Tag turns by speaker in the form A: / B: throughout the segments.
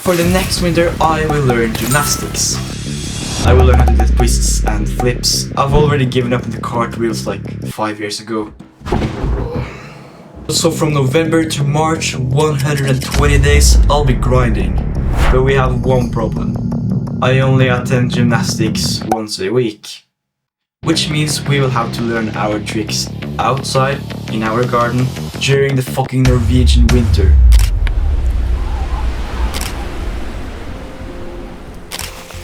A: For the next winter, I will learn gymnastics. I will learn how to do twists and flips. I've already given up on the cartwheels like 5 years ago. So from November to March, 120 days, I'll be grinding. But we have one problem. I only attend gymnastics once a week. Which means we will have to learn our tricks outside, in our garden, during the fucking Norwegian winter.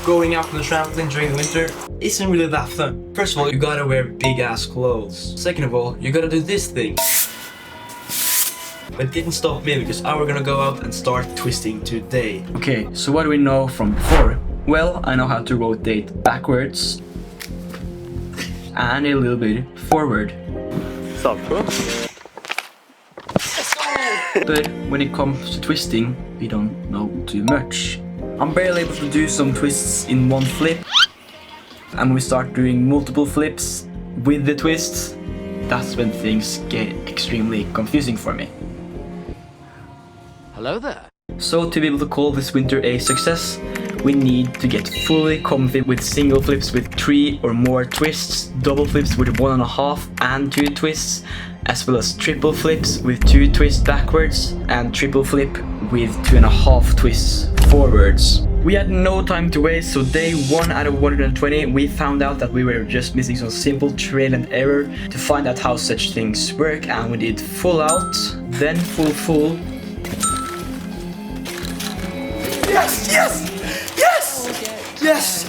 A: Going out on the trampoline during the winter isn't really that fun. First of all, you gotta wear big ass clothes. Second of all, you gotta do this thing. But it didn't stop me because I were gonna go out and start twisting today. Okay, so what do we know from before? Well, I know how to rotate backwards and a little bit forward. But when it comes to twisting, we don't know too much. I'm barely able to do some twists in one flip. And when we start doing multiple flips with the twists, that's when things get extremely confusing for me.
B: Hello there.
A: So to be able to call this winter a success, we need to get fully comfy with single flips with 3 or more twists, double flips with 1.5 and 2 twists, as well as triple flips with 2 twists backwards and triple flip with 2.5 twists forwards. We had no time to waste, so day 1 out of 120 we found out that we were just missing some simple trial and error to find out how such things work, and we did full out, then full. Yes! Yes! Yes! Yes!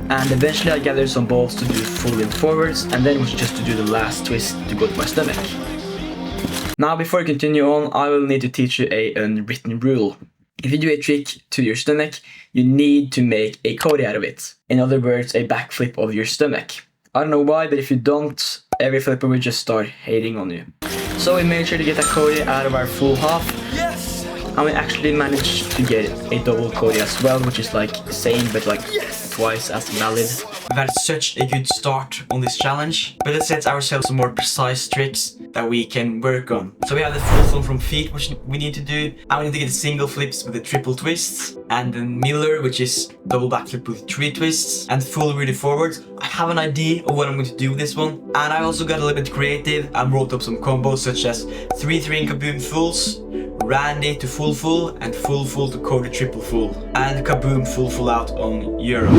A: And eventually I gathered some balls to do full in forwards, and then it was just to do the last twist to go to my stomach. Now before I continue on, I will need to teach you a unwritten rule. If you do a trick to your stomach, you need to make a Cody out of it. In other words, a backflip of your stomach. I don't know why, but if you don't, every flipper will just start hating on you. So we made sure to get that Cody out of our full half. Yes! And we actually managed to get a double Cody as well, which is like the same but like twice as valid. We've had such a good start on this challenge, but it sets ourselves some more precise tricks that we can work on. So we have the full flip from feet, which we need to do, and we need to get the single flips with the triple twists, and then Miller, which is double backflip with 3 twists, and full really forward. I have an idea of what I'm going to do with this one, and I also got a little bit creative and wrote up some combos such as 3-3 kaboom fulls, Randy to full and full to Cody triple full, and kaboom full out on Euro.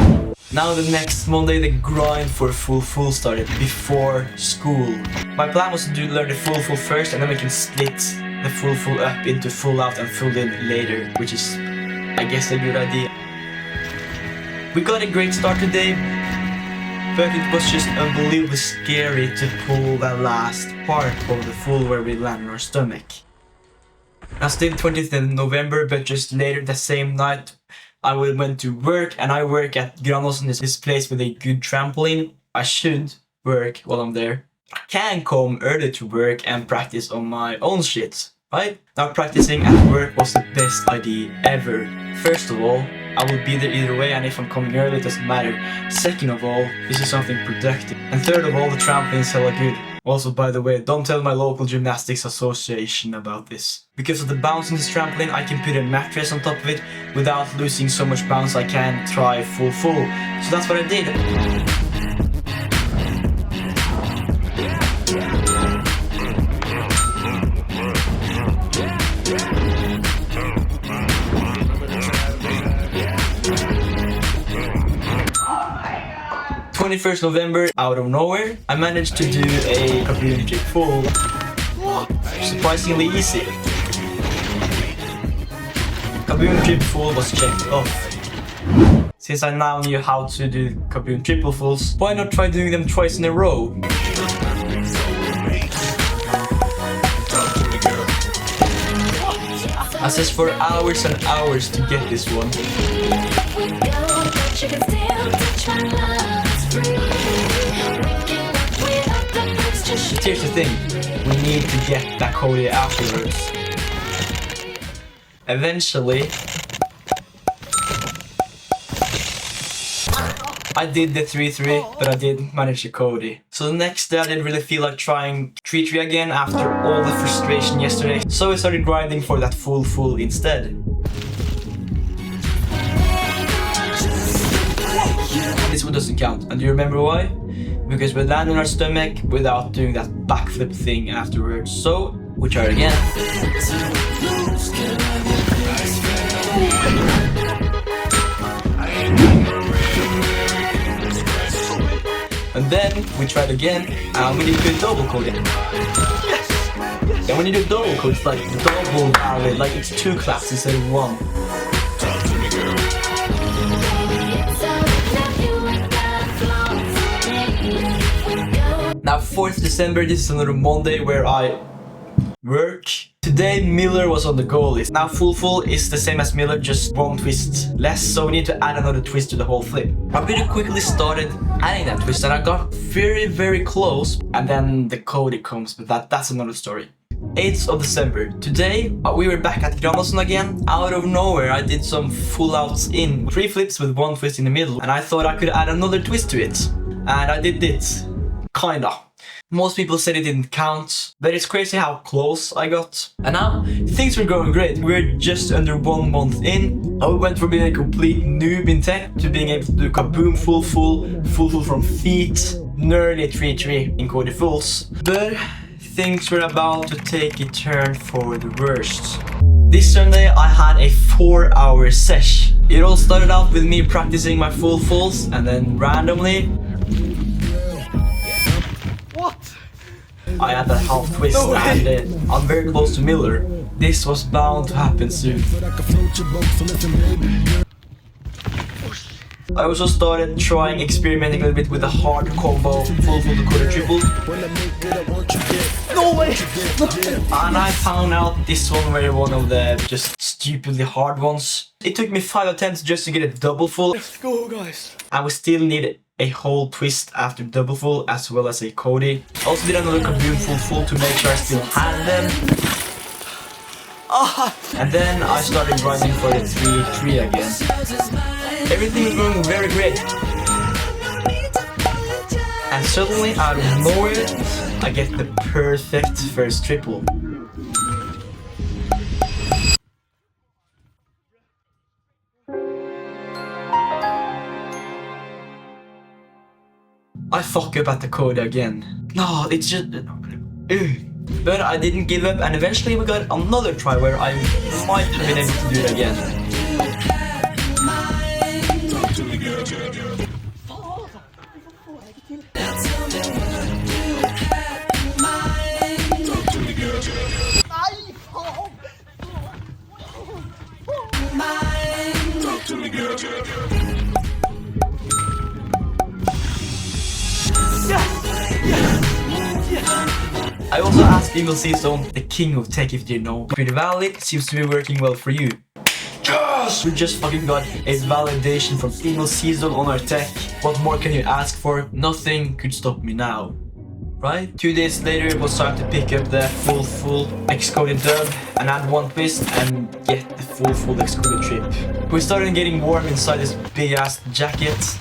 A: Now the next Monday the grind for full started before school. My plan was to learn the full first, and then we can split the full up into full out and full in later, which is I guess a good idea. We got a great start today, but it was just unbelievably scary to pull that last part of the full where we land on our stomach. Now still 20th of November, but just later the same night I went to work, and I work at Granåsen, this place with a good trampoline. I should work while I'm there. I can come early to work and practice on my own shit, right? Now practicing at work was the best idea ever. First of all, I will be there either way, and if I'm coming early it doesn't matter. Second of all, this is something productive. And third of all, the trampoline is hella good. Also, by the way, don't tell my local gymnastics association about this. Because of the bounce in this trampoline, I can put a mattress on top of it without losing so much bounce. I can try full. So that's what I did. November, out of nowhere, I managed to do a kaboom trick full. Surprisingly easy. Kaboom triple full was checked off. Since I now knew how to do kaboom triple fulls, why not try doing them twice in a row? I says for hours and hours to get this one. Here's the thing, we need to get that Cody afterwards. Eventually, I did the 3-3, but I did manage the Cody. So the next day I didn't really feel like trying 3-3 again after all the frustration yesterday. So I started grinding for that full instead. this one doesn't count. And do you remember why? Because we land on our stomach without doing that backflip thing afterwards. So, we try it again. And then we tried again, and we need to do a double code. Yes! And when you do double code, it's like double valid, like it's 2 claps instead of 1. Now 4th December, this is another Monday where I work. Today Miller was on the goal list. Now full is the same as Miller, just 1 twist less, so we need to add another twist to the whole flip. I pretty quickly started adding that twist and I got very close, and then the Cody comes, but that's another story. 8th of December. Today we were back at Granåsen again. Out of nowhere I did some full outs in 3 flips with 1 twist in the middle, and I thought I could add another twist to it. And I did it. Kinda. Most people said it didn't count, but it's crazy how close I got. And now, things were going great. We're just under 1 month in. I went from being a complete noob in tech to being able to do kaboom full from feet, nearly 3-3 in Cody fulls. But things were about to take a turn for the worst. This Sunday I had a 4-hour sesh. It all started out with me practicing my full fulls, and then randomly I had that half twist, and I'm very close to Miller. This was bound to happen soon. I also started trying experimenting a little bit with the hard combo, full to quarter triple. No way! And I found out this one were one of the just stupidly hard ones. It took me 5 attempts just to get a double full. Let's go, guys! And we still need a whole twist after double full, as well as a Cody. I also did another kaboom full to make sure I still had them. And then I started grinding for the 3-3 again. Everything was going very great. And suddenly, out of nowhere, I get the perfect first triple. I fuck up at the code again. No, it's just... But I didn't give up, and eventually we got another try where I might have been able to do it again. I also asked Emil Season, the king of tech, if you know. Pretty valid, seems to be working well for you. Yes! We just fucking got a validation from Emil Season on our tech. What more can you ask for? Nothing could stop me now. Right? 2 days later it was time to pick up the full X-coded dub and add 1 twist and get the full X-coded trip. We started getting warm inside this big ass jacket.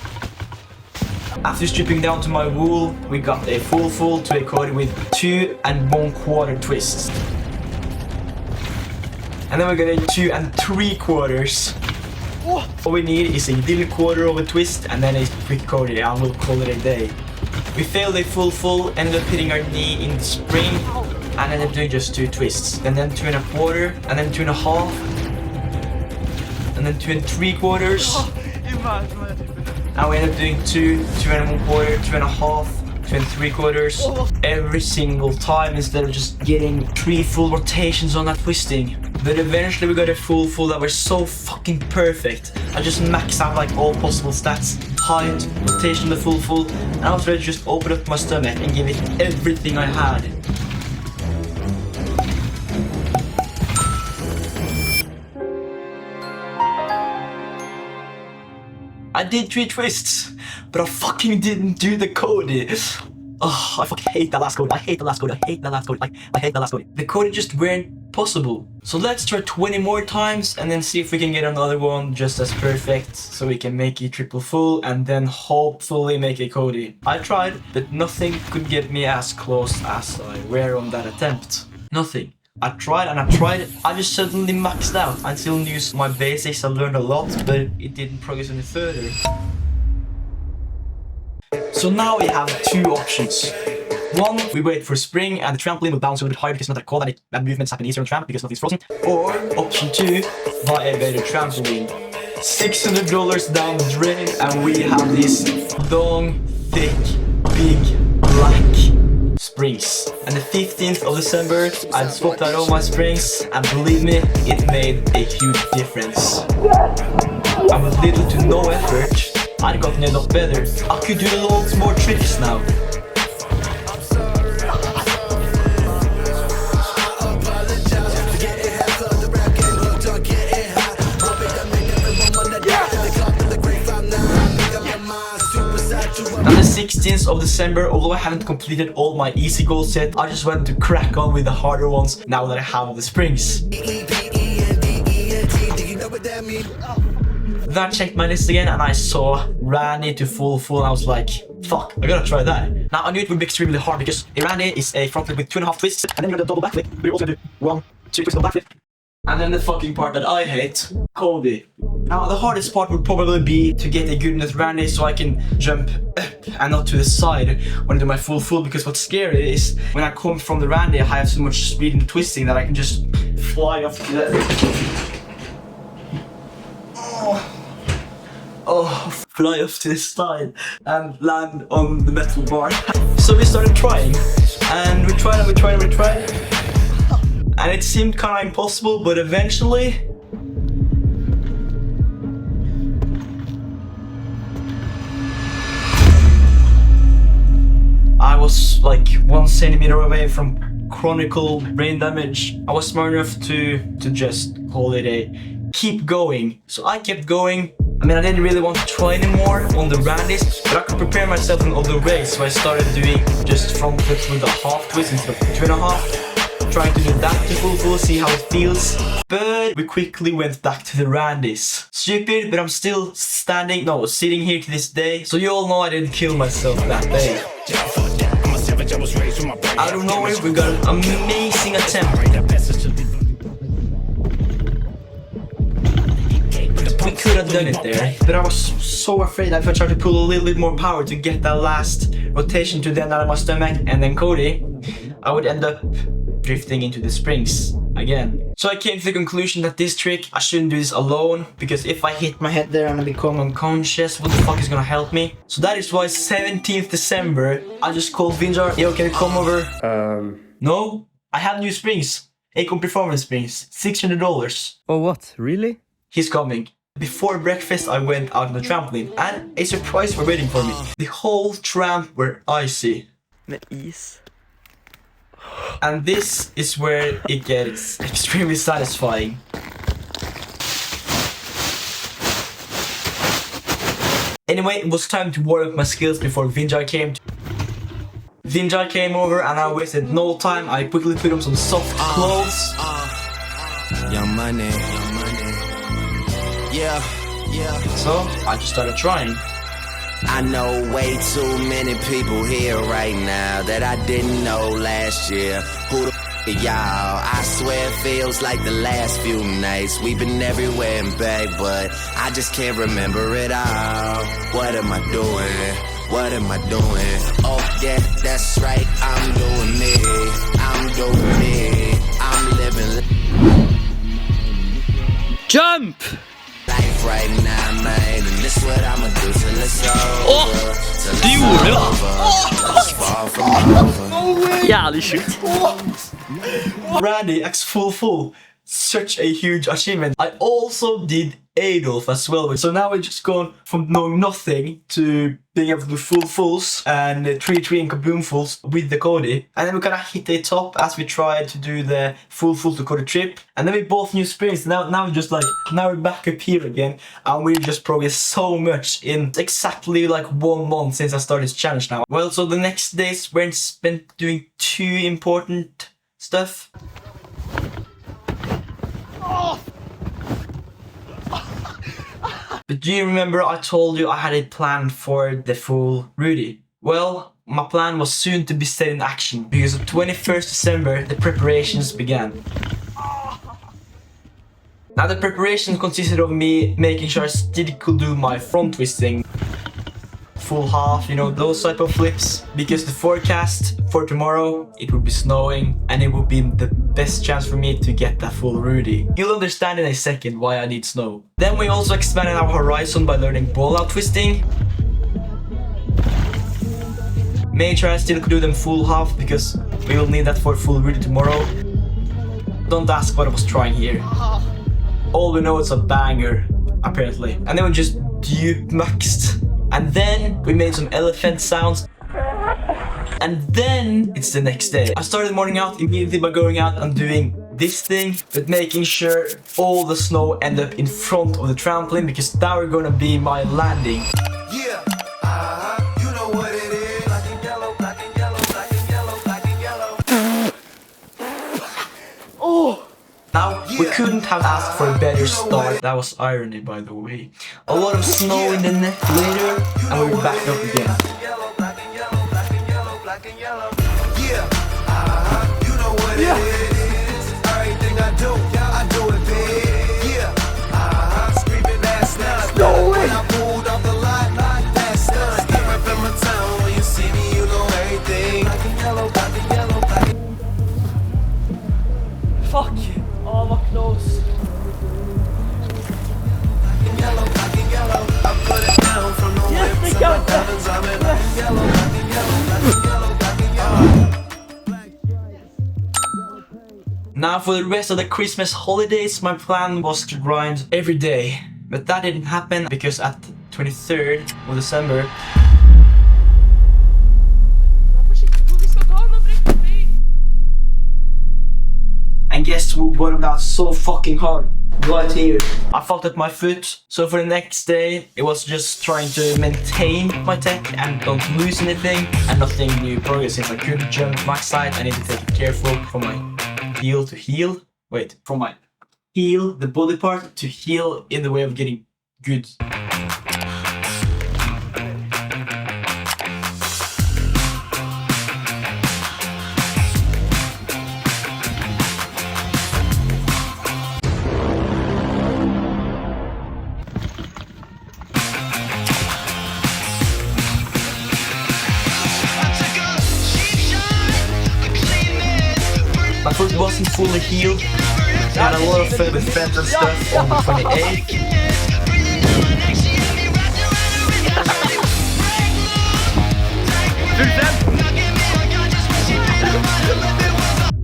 A: After stripping down to my wool, we got a full to a Cody with 2 1/4 twists. And then we got a 2 3/4. All we need is a little quarter of a twist and then a quick Cody, and we'll call it a day. We failed a full, ended up hitting our knee in the spring, and ended up doing just 2 twists. And then 2 1/4, and then 2 1/2, and then 2 3/4. And we ended up doing 2 1/4, 2 1/2, 2 3/4 every single time, instead of just getting 3 full rotations on that twisting. But eventually we got a full that was so fucking perfect. I just maxed out like all possible stats, height, rotation, the full, and I was ready to just open up my stomach and give it everything I had. I did 3 twists, but I fucking didn't do the Cody. Oh, I fucking hate that last Cody. I hate the last Cody. I hate the last Cody. I hate the last Cody. The Cody just weren't possible. So let's try 20 more times and then see if we can get another one just as perfect, so we can make a triple full and then hopefully make a Cody. I tried, but nothing could get me as close as I were on that attempt. Nothing. I tried and I tried. I just suddenly maxed out. I still knew my basics. I learned a lot, but it didn't progress any further. I was ready to just open up my stomach and give it everything I had. I tried and I tried. I just suddenly maxed out. I still knew my basics. I learned a lot, but it didn't progress any further. I just suddenly maxed out. I still knew my basics. I learned a lot, but it didn't progress any further. So now we have two options. One, we wait for spring and the trampoline will bounce a little bit higher because it's not that cold and that movements happen easier on the tramp because nothing's frozen. Or option two, buy a better trampoline. $600 down the drain and we have these long, thick, big, black springs. And the 15th of December, I swapped out all my springs and believe me, it made a huge difference. And with little to no effort, I'd gotten a lot better. I could do loads more tricks now. On the 16th of December, although I haven't completed all my easy goals yet, I just wanted to crack on with the harder ones now that I have all the springs. Then I checked my list again and I saw Randy to full and I was like, fuck, I gotta try that. Now I knew it would be extremely hard because a Randy is a front flip with 2.5 twists and then you're gonna double backflip, but you're also gonna do 1, 2 twists of backflip. And then the fucking part that I hate, Cody. Now the hardest part would probably be to get a good enough Randy so I can jump up and not to the side when I do my full because what's scary is when I come from the Randy I have so much speed in the twisting that I can just fly off to the... fly off to the side and land on the metal bar. So we started trying and we tried. And it seemed kind of impossible, but eventually I was like 1 centimeter away from chronicle brain damage. I was smart enough to just call it a keep going. So I kept going. I mean, I didn't really want to try anymore on the Randys, but I could prepare myself in other ways. So I started doing just front flips with a half twist instead of 2.5. Trying to do that to full, see how it feels. But we quickly went back to the Randys. Stupid, but I'm still sitting here to this day. So you all know I didn't kill myself that day. Out of nowhere, we got an amazing attempt. We could have done it there, but I was so afraid that if I tried to pull a little bit more power to get that last rotation to the end out of my stomach and then Cody, I would end up drifting into the springs again. So I came to the conclusion that this trick, I shouldn't do this alone, because if I hit my head there and I become unconscious, what the fuck is gonna help me? So that is why 17th December, I just called Vinjar, yo, can you come over? No, I have new springs. Acon Performance springs, $600.
B: Oh what, really?
A: He's coming. Before breakfast, I went out on the trampoline and a surprise was waiting for me. The whole tramp were icy.
B: Med is.
A: And this is where it gets extremely satisfying. Anyway, it was time to warm up my skills before Vinjar came. Vinjar came over and I wasted no time. I quickly put on some soft clothes.
C: Young money. Yeah.
A: So I just started trying.
C: I know way too many people here right now that I didn't know last year. Who the f*** are y'all? I swear it feels like the last few nights. We've been everywhere and back, but I just can't remember it all. What am I doing? What am I doing? Oh yeah, that's right, I'm doing me. I'm living
B: Jump!
C: life right now, man. And this what I'ma do till it's over.
B: Det gjorde jag!
C: It's far from over.
B: Jävligt sjukt.
A: Randy X full. Such a huge achievement. I also did Adolf as well. So now we're just gone from knowing nothing to being able to do fulls and 3 and kaboom fulls with the Cody. And then we kind of hit the top as we tried to do the full to Cody trip. And then we both knew springs. Now we're just like, now we're back up here again. And we just progressed so much in exactly like 1 month since I started this challenge now. Well, so the next days weren't spent doing too important stuff. But do you remember I told you I had a plan for the full Rudy? Well, my plan was soon to be set in action because on 21st December the preparations began. Now the preparations consisted of me making sure I still could do my front twisting. full half, you know, those type of flips. Because the forecast for tomorrow, it will be snowing and it will be the best chance for me to get that full Rudy. You'll understand in a second why I need snow. Then we also expanded our horizon by learning ball out twisting. Made sure I still could do them full half because we will need that for full Rudy tomorrow. Don't ask what I was trying here. All we know is a banger, apparently. And then we just maxed. And then we made some elephant sounds. And then it's the next day. I started the morning out immediately by going out and doing this thing, but making sure all the snow ended up in front of the trampoline because that were gonna be my landing.
C: Yeah, you know what it is. Black and yellow, black and yellow, black and yellow, black and yellow.
A: Oh! Now, we couldn't have asked for a better start. That was irony, by the way. A lot of snow in the net later, and we were back up again.
C: Yeah, you know what it is. Everything I do it big. Yeah, screaming that's not. No way. When I pulled off the lot, that's done. Step up in my town, when you see me, you know everything. Black and yellow, black and yellow, black and
A: Fuck! Oh, my close.
C: yellow, black and yellow. I put it down from the whips and my diamonds. I'm in black and yellow, black and yellow, black and yellow, black and yellow.
A: Now for the rest of the Christmas holidays, my plan was to grind every day. But that didn't happen because at 23rd of December, and guess who bottomed out so fucking hard? Right here. I fucked up my foot, so for the next day, it was just trying to maintain my tech and don't lose anything, and nothing new progress. Since I couldn't jump max height, I need to take it careful from my heel to heel. Wait, from my heel, the body part, to heel in the way of getting good. My foot wasn't fully healed. I had a lot of fun with friends and stuff on the 28th.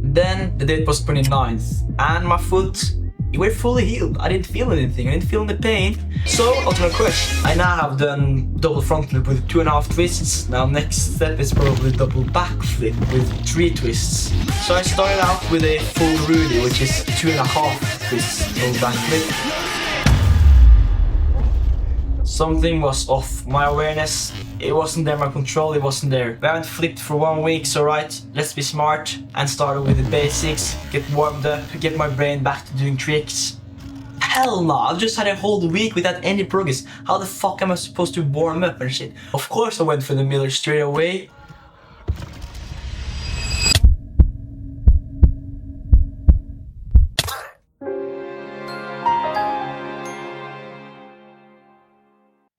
A: Then the date was 29th and my foot, it were fully healed. I didn't feel anything, I didn't feel any pain. So, ultimate question. I now have done double front flip with 2.5 twists. Now next step is probably double back flip with 3 twists. So I started out with a full Rudy, which is 2.5 twists double back flip. Something was off. My awareness, it wasn't there, my control, it wasn't there. We haven't flipped for 1 week, so right, let's be smart and start with the basics, get warmed up, get my brain back to doing tricks. Hell no, I just had a whole week without any progress. How the fuck am I supposed to warm up and shit? Of course I went for the Miller straight away.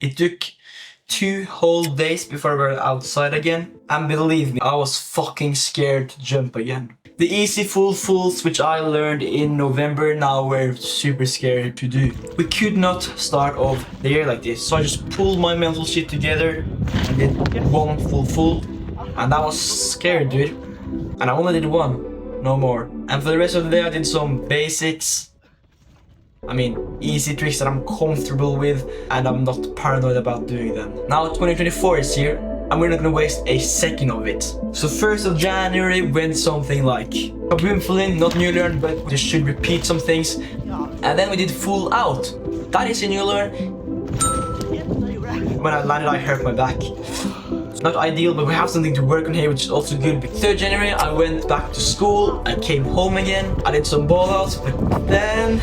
A: It took 2 whole days before we were outside again, and believe me, I was fucking scared to jump again. The easy full fulls, which I learned in November, now we're super scared to do. We could not start off the year like this, so I just pulled my mental shit together and did 1 full full, and that was scared, dude. And I only did 1, no more. And for the rest of the day I did some basics. I mean, easy tricks that I'm comfortable with and I'm not paranoid about doing them. Now 2024 is here and we're not gonna waste a second of it. So 1st of January went something like a boom full in, not new learn, but we just should repeat some things. And then we did full out. That is a new learn. When I landed, I hurt my back. It's not ideal, but we have something to work on here, which is also good. 3rd January, I went back to school. I came home again. I did some ball outs, but then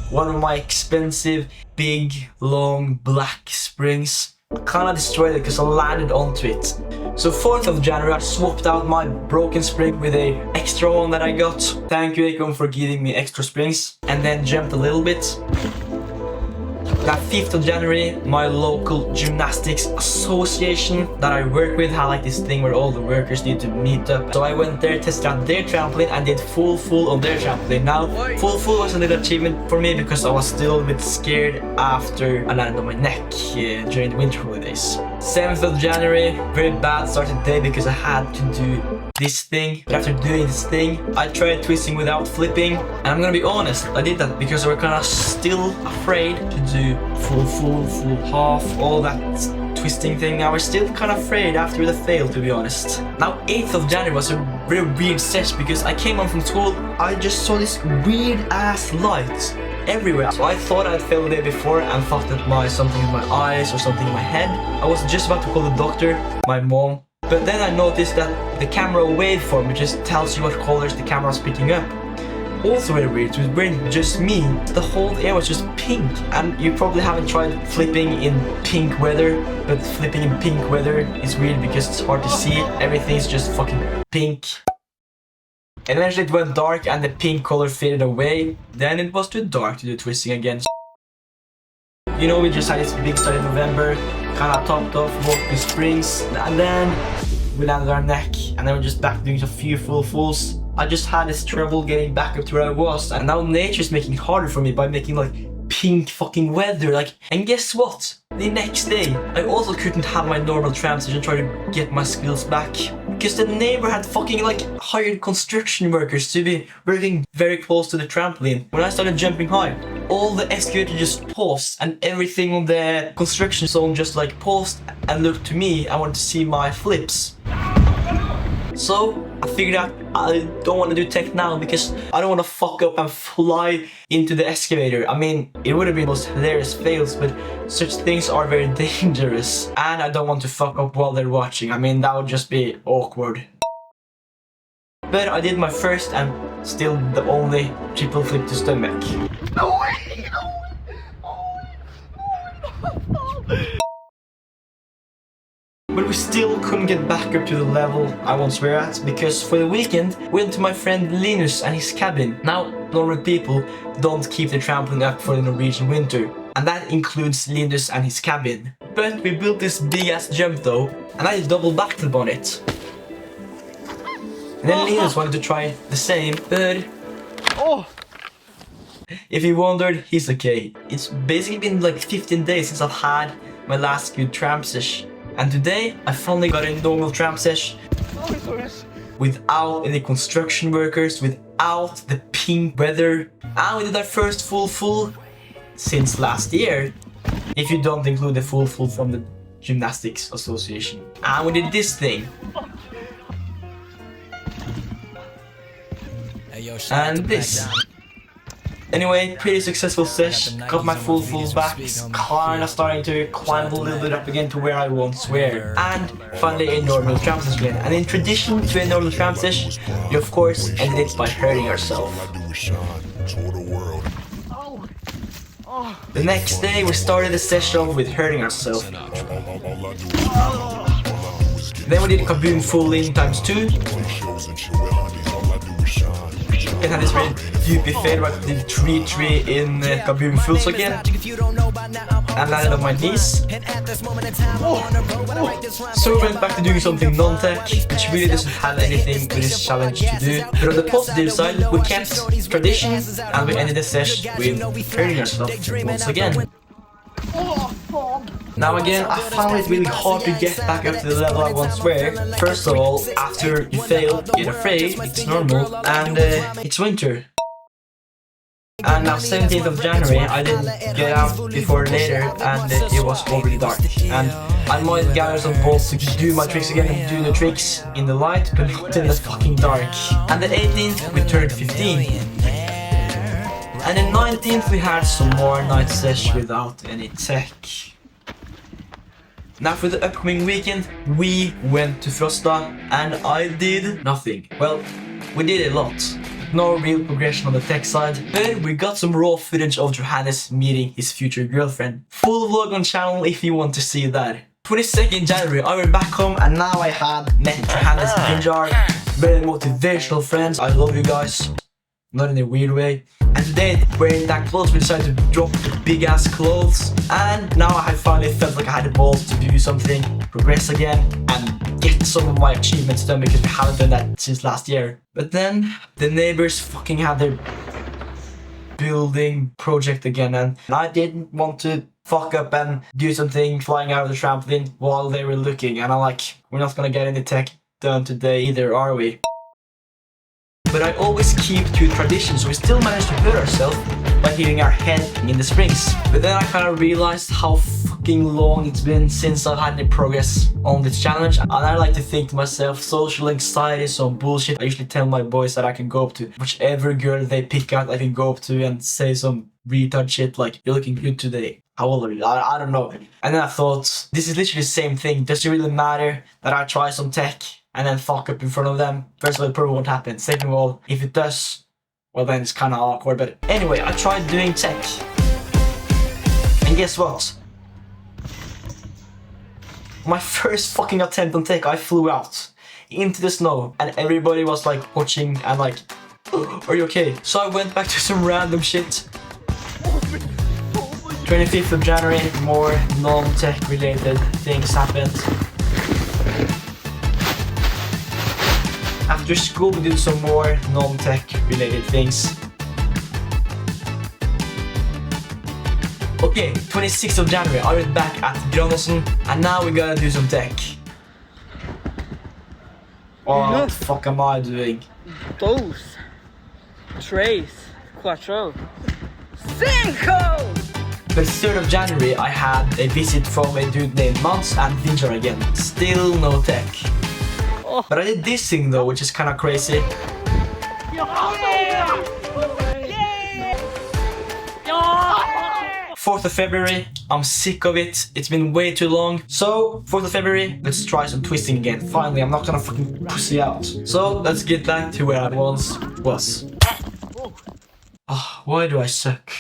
A: one of my expensive, big, long, black springs, I kinda destroyed it because I landed onto it. So 4th of January, I swapped out my broken spring with a extra one that I got. Thank you, Akon, for giving me extra springs. And then jumped a little bit. Now 5th of January, my local gymnastics association that I work with had like this thing where all the workers need to meet up. So I went there, tested out their trampoline and did full on their trampoline. Now full was a little achievement for me because I was still a bit scared after I landed on my neck during the winter holidays. 7th of January, very bad start to the day because I had to do this thing. But after doing this thing, I tried twisting without flipping. And I'm gonna be honest, I did that because I was kinda still afraid to do full half, all that twisting thing. I was still kind of afraid after the fail, to be honest. Now 8th of January was a very weird set because I came home from school, I just saw this weird ass light everywhere. So I thought I'd failed the day before and thought that something in my eyes or something in my head. I was just about to call the doctor, my mom. But then I noticed that the camera waveform just tells you what colors the camera is picking up. Also very weird, it wasn't just me, the whole air was just pink. And you probably haven't tried flipping in pink weather, but flipping in pink weather is weird because it's hard to see. Everything's just fucking pink. And eventually it went dark and the pink color faded away. Then it was too dark to do twisting again. You know, we just had this big start in November, kinda topped off, walked the springs, and then we landed our neck, and then we're just back doing a few fulls. I just had this trouble getting back up to where I was, and now nature's making it harder for me by making like pink fucking weather, and guess what? The next day, I also couldn't have my normal tramp session try to get my skills back. Because the neighbor had fucking hired construction workers to be working very close to the trampoline. When I started jumping high, all the excavator just paused and everything on the construction zone just paused and looked to me. I wanted to see my flips. So I figured out I don't want to do tech now because I don't want to fuck up and fly into the excavator. I mean, it would have been most hilarious fails, but such things are very dangerous. And I don't want to fuck up while they're watching. I mean, that would just be awkward. But I did my first and still the only triple flip to stomach. No way! But we still couldn't get back up to the level I once were at, because for the weekend we went to my friend Linus and his cabin. Now, normal people don't keep the trampoline up for the Norwegian winter, and that includes Linus and his cabin. But we built this big ass jump though, and I double backflip on it. And then Linus wanted to try the same, but if you wondered, he's okay. It's basically been 15 days since I've had my last good tramp session. And today, I finally got a normal tramp session without any construction workers, without the pink weather. And we did our first full since last year, if you don't include the full from the Gymnastics Association. And we did this thing. And this. Anyway, pretty successful session. Got my full back. Kinda starting to climb a little bit up again to where I once were. And finally a normal tramp session again. And in tradition to a normal tramp session, you of course ended it by hurting yourself. The next day we started the session off with hurting ourselves. Then we did kaboom full in times 2. And had this really goopy fail where I did 3 in kaboom fulls again. And landed on my knees. So we went back to doing something non-tech, which really doesn't have anything with this challenge to do. But on the positive side, we kept tradition and we ended the session with hurting ourselves once again. Now again, I found it really hard to get back up to the level I once were. First of all, after you fail, get afraid, it's normal, and it's winter. And now 17th of January, I didn't get out before later, and it was already dark. And I might gather some balls to do my tricks again and do the tricks in the light, but not in the fucking dark. And the 18th, we turned 15. And the 19th we had some more night sesh without any tech. Now for the upcoming weekend, we went to Frosta and I did nothing. Well, we did a lot. No real progression on the tech side, but we got some raw footage of Johannes meeting his future girlfriend. Full vlog on channel if you want to see that. 22nd January, I went back home and now I had met Johannes and Pinjar. Very motivational friends, I love you guys. not in a weird way. And today, wearing that clothes, we decided to drop the big ass clothes. And now I finally felt like I had the balls to do something, progress again, and get some of my achievements done because we haven't done that since last year. But then, the neighbors fucking had their building project again, and I didn't want to fuck up and do something flying out of the trampoline while they were looking. And I'm like, we're not gonna get any tech done today either, are we? But I always keep to tradition, so we still managed to hurt ourselves by hitting our head in the springs. But then I kind of realized how fucking long it's been since I've had any progress on this challenge. And I like to think to myself, social anxiety is some bullshit. I usually tell my boys that I can go up to whichever girl they pick out, I can go up to and say some retard shit like, you're looking good today. How old are you? I don't know. And then I thought, this is literally the same thing. Does it really matter that I try some tech and then fuck up in front of them? First of all, it probably won't happen. Second of all, if it does, well then it's kind of awkward. But anyway, I tried doing tech. And guess what? My first fucking attempt on tech, I flew out into the snow. And everybody was like watching and like, oh, are you okay? So I went back to some random shit. 25th of January, more non-tech related things happened. After school we did some more non-tech related things. Okay, 26th of January, I went back at Granossen, and now we gotta do some tech. Oh, what the fuck am I doing?
B: Dos. Tres. Cuatro. Cinco!
A: But 3rd of January, I had a visit from a dude named Mans and Vinjar again. Still no tech.
B: Oh.
A: But I did this thing though, which is kind of crazy. 4th of February, I'm sick of it. It's been way too long. So, 4th of February, let's try some twisting again. Finally, I'm not gonna fucking pussy out. So, let's get back to where I once was. Oh, why do I suck?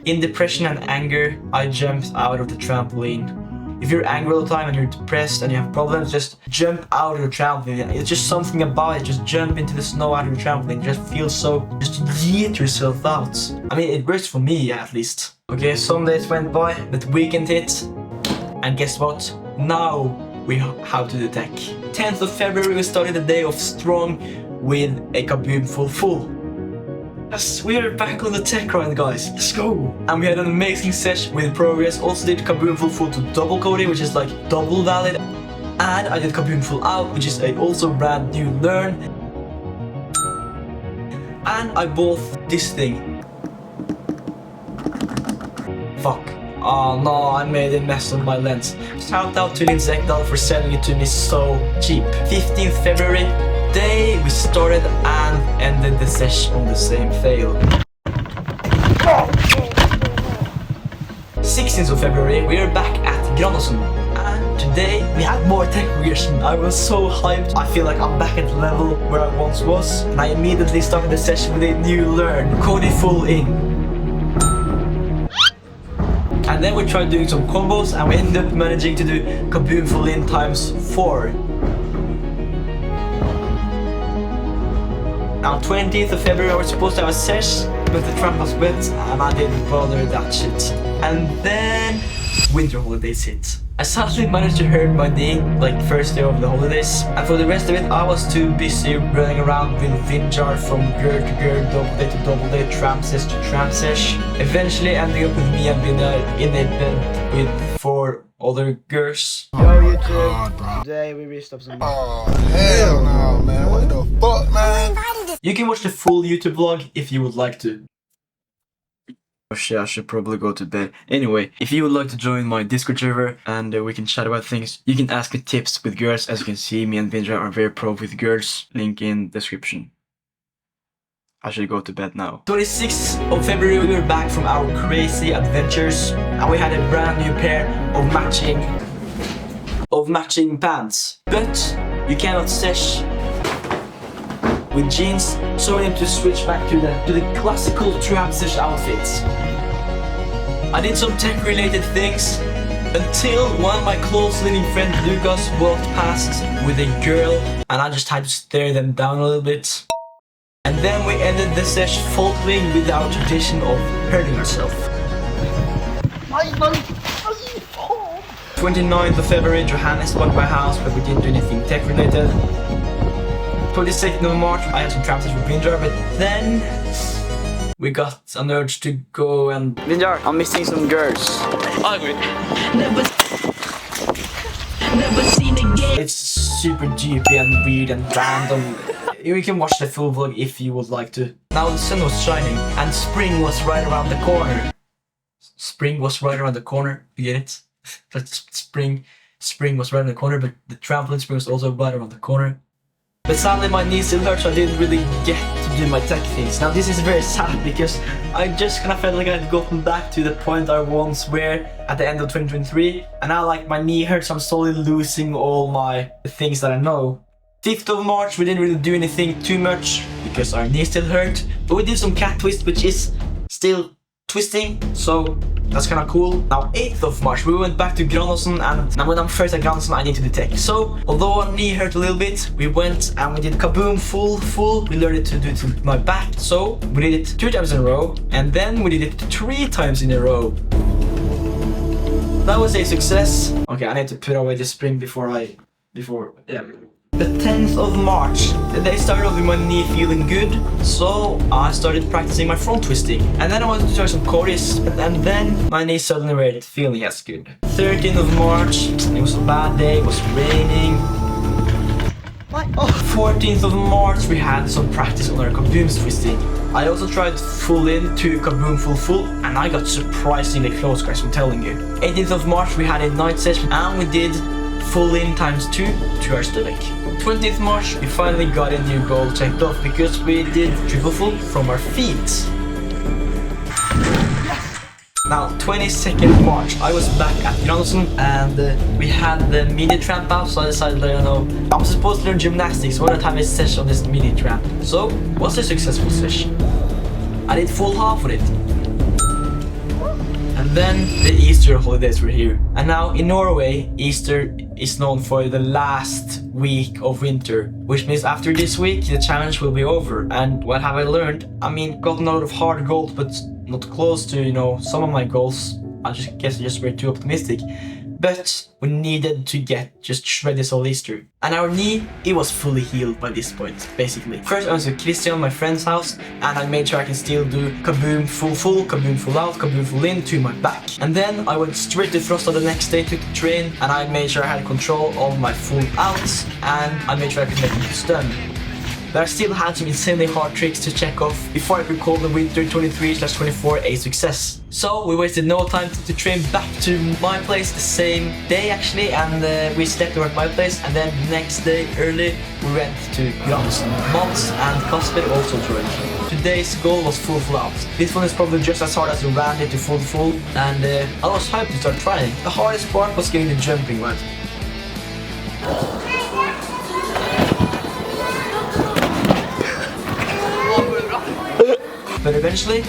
A: In depression and anger, I jumped out of the trampoline. If you're angry all the time and you're depressed and you have problems, just jump out of the trampoline. It's just something about it. Just jump into the snow out of the trampoline. It just feels so, just yeet yourself out. I mean, it works for me at least. Okay, some days went by, but weekend hit. And guess what? Now we have to do tech. 10th of February, we started the day of strong with a kaboom full. Yes, we are back on the tech grind, guys. Let's go! And we had an amazing session with progress. Also did kaboom full to double coding, which is like double valid. And I did kaboom full out, which is a also brand new learn. And I bought this thing. Fuck. Oh no, I made a mess of my lens. Shout out to Lindsay Ekdal for selling it to me so cheap. 15th February. Day we started and ended the session on the same fail. 16th of February, we are back at Granossen. And today we had more tech progression. I was so hyped. I feel like I'm back at the level where I once was. And I immediately started the session with a new learn, Cody full in. And then we tried doing some combos and we ended up managing to do kaboom full in times 4. Now 20th of February I was supposed to have a sesh, but the tramp was wet and I didn't bother that shit. And then winter holidays hit. I suddenly managed to hurt my knee like first day of the holidays, and for the rest of it I was too busy running around with Vinjar from girl to girl, double day, tramp sesh to tramp sesh. Eventually ending up with me and Vinjar in a bed with 4 other girls.
D: Yo YouTube, today we reached up some.
E: Oh hell no, man! What the fuck, man?
A: You can watch the full YouTube vlog if you would like to. Oh shit, I should probably go to bed. Anyway, if you would like to join my Discord server and we can chat about things, you can ask me tips with girls. As you can see, me and Vinjar are very pro with girls. Link in description. I should go to bed now. 26th of February, we were back from our crazy adventures and we had a brand new pair of matching pants. But you cannot sesh with jeans, so we need to switch back to the classical tramp sesh outfits. I did some tech related things Until one of my close living friend Lucas walked past with a girl and I just had to stare them down a little bit. And then we ended the session faltering with our tradition of hurting ourselves. 29th of February, Johannes bought my house, but we didn't do anything tech related. 22nd of March, I had some tramps with Vinjar, but then we got an urge to go and...
B: Vinjar, I'm missing some girls.
A: It's super deep and weird and random. You can watch the full vlog if you would like to. Now the sun was shining and spring was right around the corner. Spring was right around the corner, you get it? But spring was right around the corner, but the trampoline spring was also right around the corner. But sadly my knees still hurt, so I didn't really get to do my tech things. Now this is very sad because I just kind of felt like I'd gotten back to the point I once were at the end of 2023. And now like my knee hurts, I'm slowly losing all my things that I know. 5th of March we didn't really do anything too much because our knee still hurt. But we did some cat twist, which is still twisting, so that's kind of cool. Now 8th of March we went back to Granåsen, and now when I'm first at Granåsen I need to do tech. So although our knee hurt a little bit, we went and we did kaboom full. We learned it to do it to my back, so we did it 2 times in a row, and then we did it 3 times in a row. That was a success. Okay, I need to put away the spring yeah. The 10th of March, the day started off with my knee feeling good, so I started practicing my front twisting. And then I wanted to try some chorus, and then my knee suddenly started feeling as good. 13th of March, it was a bad day, it was raining. 14th of March, we had some practice on our kaboom twisting. I also tried full in to kaboom full, and I got surprisingly close, guys, I'm telling you. 18th of March, we had a night session, and we did full in times 2 to our stomach. 20th March, we finally got a new goal checked off because we did triple full from our feet. Now 22nd March, I was back at Granåsen and we had the mini tramp out, so I decided that, you know, I'm supposed to learn gymnastics, why not have a session on this mini tramp? So, it was a successful session. I did full half of it. And then the Easter holidays were here. And now in Norway, Easter is known for the last week of winter, which means after this week the challenge will be over. And what have I learned? I mean, gotten a lot of hard goals, but not close to, you know, some of my goals. I guess I just were too optimistic. But we needed to get just shred this whole Easter. And our knee, it was fully healed by this point, basically. First I went to Christian, my friend's house, and I made sure I can still do kaboom full, kaboom full out, kaboom full in to my back. And then I went straight to Frosta the next day to train, and I made sure I had control of my full outs, and I made sure I could make it stun. But I still had some insanely hard tricks to check off before I could call the winter 23/24 a success. So we wasted no time to train back to my place the same day actually, and we slept over at my place, and then next day early we went to Granåsen. Mons and Kasper also joined. Today's goal was full out. This one is probably just as hard as we ran it to full, and I was hyped to start trying. The hardest part was getting the jumping right. But eventually,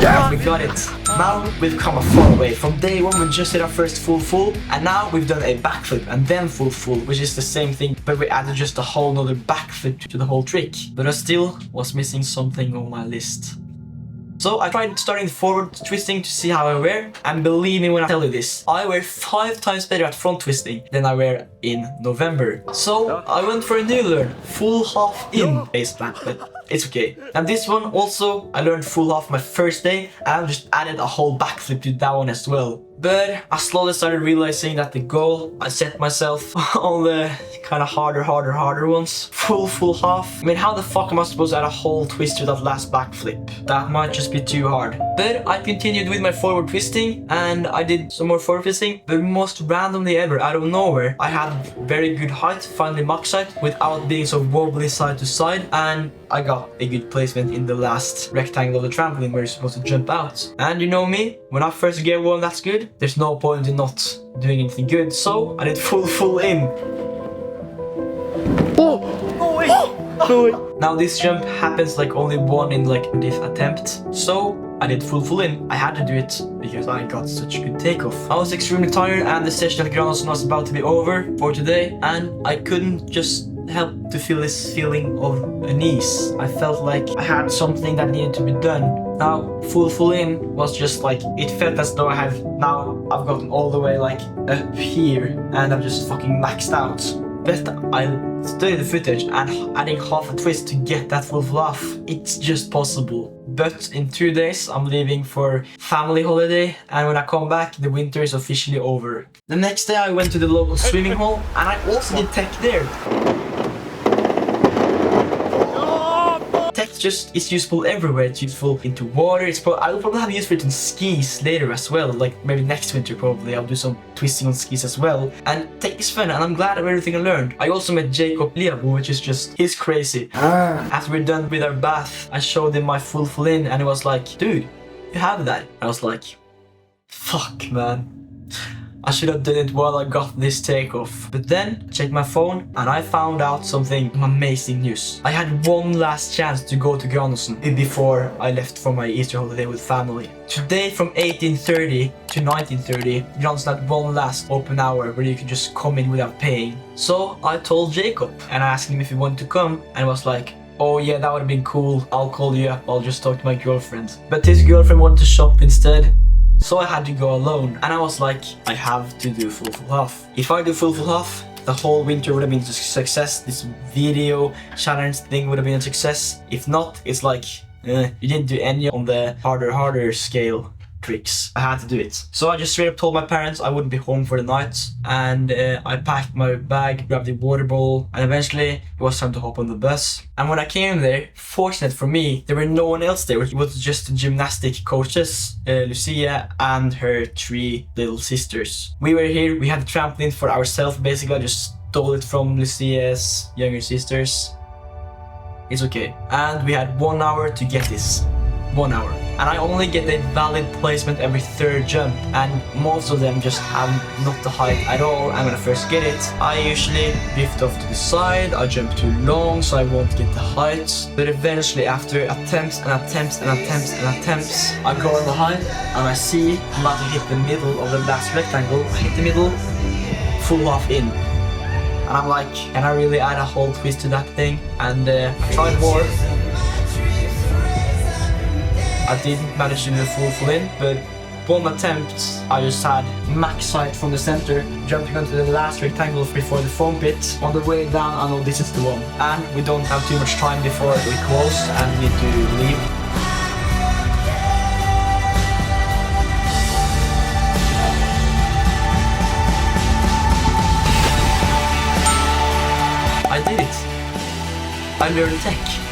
A: yeah, we got it. Now we've come a far way. From day 1 we just did our first full, and now we've done a backflip and then full, which is the same thing, but we added just a whole nother backflip to the whole trick. But I still was missing something on my list. So I tried starting forward twisting to see how I were, and believe me when I tell you this, I were 5 times better at front twisting than I were in November. So I went for a new learn, full half in base plan, but it's okay. And this one also, I learned full half my first day, and I just added a whole backflip to that one as well. But I slowly started realizing that the goal I set myself on the kind of harder ones, full half. I mean, how the fuck am I supposed to add a whole twist to that last backflip? That might just be too hard. But I continued with my forward twisting, and I did some more forward twisting, but most randomly ever, out of nowhere, I had very good height, finally max height, without being so wobbly side to side, and I got a good placement in the last rectangle of the trampoline where you're supposed to jump out. And you know me, when I first get one that's good, there's no point in not doing anything good, so I did full in. Oh! Oh wait! Now this jump happens like only one in like this attempt. So I did full in. I had to do it because I got such a good takeoff. I was extremely tired and the session at Granåsen was about to be over for today, and I couldn't just help to feel this feeling of unease. I felt like I had something that needed to be done. Now full in was just like, it felt as though I've gotten all the way like up here and I'm just fucking maxed out. But I studied the footage and adding half a twist to get that full off. It's just possible. But in 2 days I'm leaving for family holiday, and when I come back the winter is officially over. The next day I went to the local swimming hall and I also did tech there. Tech just is useful everywhere. It's useful into water. I'll probably have use for it in skis later as well. Like maybe next winter probably I'll do some twisting on skis as well. And tech is fun and I'm glad of everything I learned. I also met Jacob Liabo, which is just, he's crazy. After we're done with our bath, I showed him my full in and he was like, dude, you have that. I was like, fuck man. I should have done it while I got this takeoff. But then I checked my phone and I found out something amazing news. I had one last chance to go to Granåsen before I left for my Easter holiday with family. Today from 18:30 to 19:30, Granåsen had one last open hour where you could just come in without paying. So I told Jacob and I asked him if he wanted to come, and he was like, oh yeah, that would have been cool. I'll call you up. I'll just talk to my girlfriend. But his girlfriend wanted to shop instead. So I had to go alone, and I was like, I have to do full half. If I do full half, the whole winter would have been a success. This video challenge thing would have been a success. If not, it's like, you didn't do any on the harder scale tricks. I had to do it. So I just straight up told my parents I wouldn't be home for the night, and I packed my bag, grabbed the water bottle, and eventually it was time to hop on the bus. And when I came there, fortunate for me, there were no one else there. It was just the gymnastic coaches, Lucia and her 3 little sisters. We were here, we had the trampoline for ourselves basically. I just stole it from Lucia's younger sisters. It's okay. And we had 1 hour to get this. 1 hour. And I only get a valid placement every 3rd jump, and most of them just have not the height at all. And when I first get it, I usually drift off to the side, I jump too long so I won't get the height. But eventually after attempts, I go on the height and I see I'm about to hit the middle of the last rectangle. I hit the middle, full half in. And I'm like, can I really add a whole twist to that thing? And I tried more. I didn't manage to do the full in, but one attempt I just had max height from the center, jumping onto the last rectangle before the foam pit. On the way down I know this is the one. And we don't have too much time before we close and we need to leave. I did it. I learned tech.